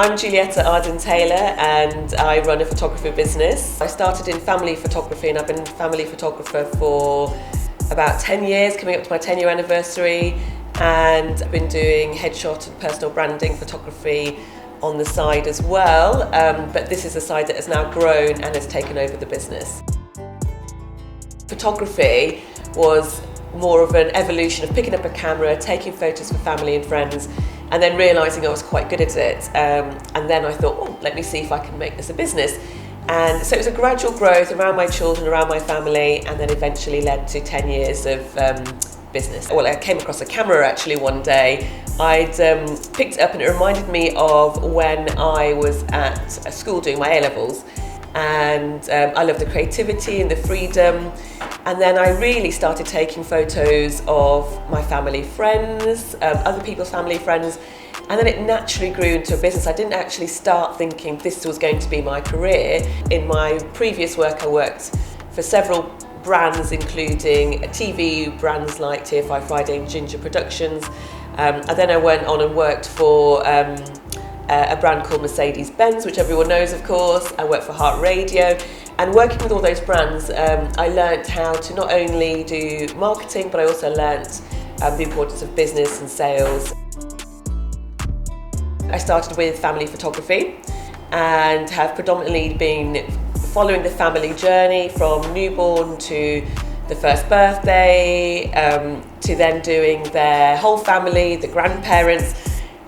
I'm Julietta Arden-Taylor and I run a photography business. I started in family photography and I've been a family photographer for about 10 years, coming up to my 10-year anniversary, and I've been doing headshot and personal branding photography on the side as well, but this is a side that has now grown and has taken over the business. Photography was more of an evolution of picking up a camera, taking photos for family and friends, and then realising I was quite good at it. And then I thought, oh, let me see if I can make this a business. And so it was a gradual growth around my children, around my family, and then eventually led to 10 years of business. Well, I came across a camera actually one day. I'd picked it up and it reminded me of when I was at school doing my A-levels. And I love the creativity and the freedom. And then I really started taking photos of my family, friends, other people's family, friends, and then it naturally grew into a business. I didn't actually start thinking this was going to be my career. In my previous work, I worked for several brands, including TV brands like TFI Friday and Ginger Productions. And then I went on and worked for a brand called Mercedes-Benz, which everyone knows, of course. I worked for Heart Radio. And working with all those brands, I learnt how to not only do marketing, but I also learnt the importance of business and sales. I started with family photography and have predominantly been following the family journey from newborn to the first birthday, to then doing their whole family, the grandparents.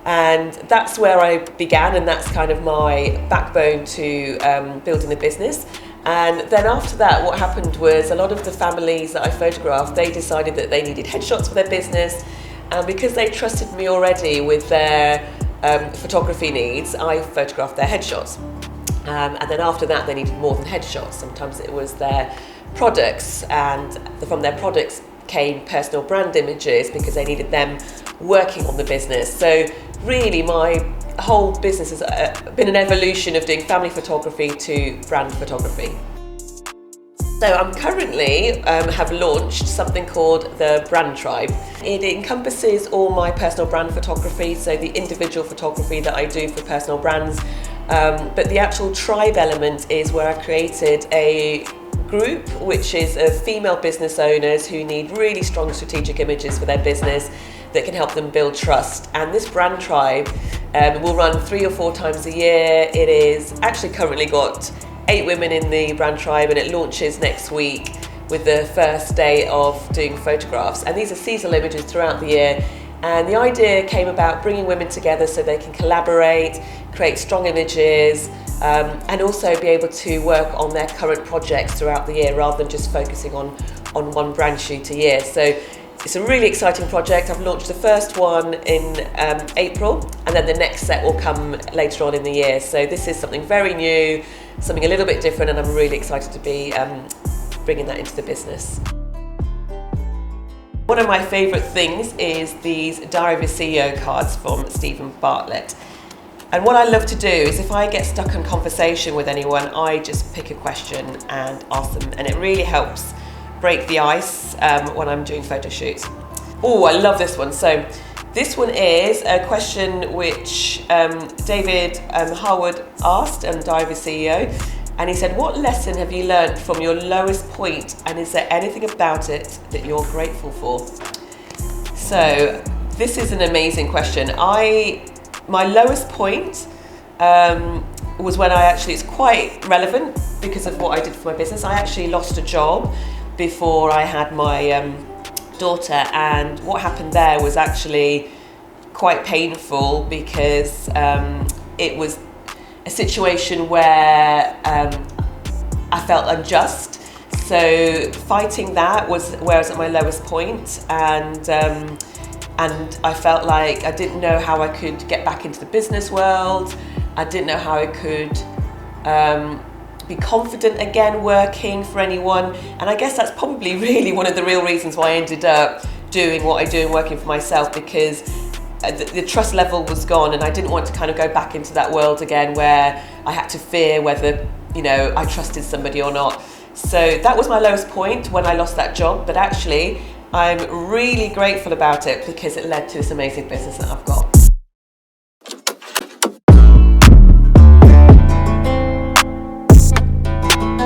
And that's where I began, and that's kind of my backbone to building the business. And then after that, what happened was a lot of the families that I photographed, they decided that they needed headshots for their business. And because they trusted me already with their photography needs, I photographed their headshots. And then after that, they needed more than headshots. Sometimes it was their products, and from their products came personal brand images because they needed them working on the business. So really my whole business has been an evolution of doing family photography to brand photography. So I'm currently have launched something called the Brand Tribe. It encompasses all my personal brand photography, so the individual photography that I do for personal brands, but the actual tribe element is where I created a group which is of female business owners who need really strong strategic images for their business that can help them build trust. And this Brand Tribe will run 3 or 4 times a year. It is actually currently got 8 women in the Brand Tribe, and it launches next week with the first day of doing photographs. And these are seasonal images throughout the year. And the idea came about bringing women together so they can collaborate, create strong images, and also be able to work on their current projects throughout the year rather than just focusing on one brand shoot a year. So it's a really exciting project. I've launched the first one in April, and then the next set will come later on in the year. So this is something very new, something a little bit different, and I'm really excited to be bringing that into the business. One of my favourite things is these Diary of a CEO cards from Stephen Bartlett. And what I love to do is if I get stuck in conversation with anyone, I just pick a question and ask them, and it really helps break the ice when I'm doing photo shoots. Oh, I love this one. So this one is a question which David Harwood asked, Diary of a CEO, and he said, what lesson have you learned from your lowest point, and is there anything about it that you're grateful for? So this is an amazing question. My lowest point was when it's quite relevant because of what I did for my business. I actually lost a job before I had my daughter, and what happened there was actually quite painful because it was a situation where I felt unjust. So fighting that was where I was at my lowest point, and I felt like I didn't know how I could get back into the business world. I didn't know how I could be confident again working for anyone. And I guess that's probably really one of the real reasons why I ended up doing what I do and working for myself, because the trust level was gone, and I didn't want to kind of go back into that world again where I had to fear whether, I trusted somebody or not. So that was my lowest point when I lost that job, but actually I'm really grateful about it because it led to this amazing business that I've got.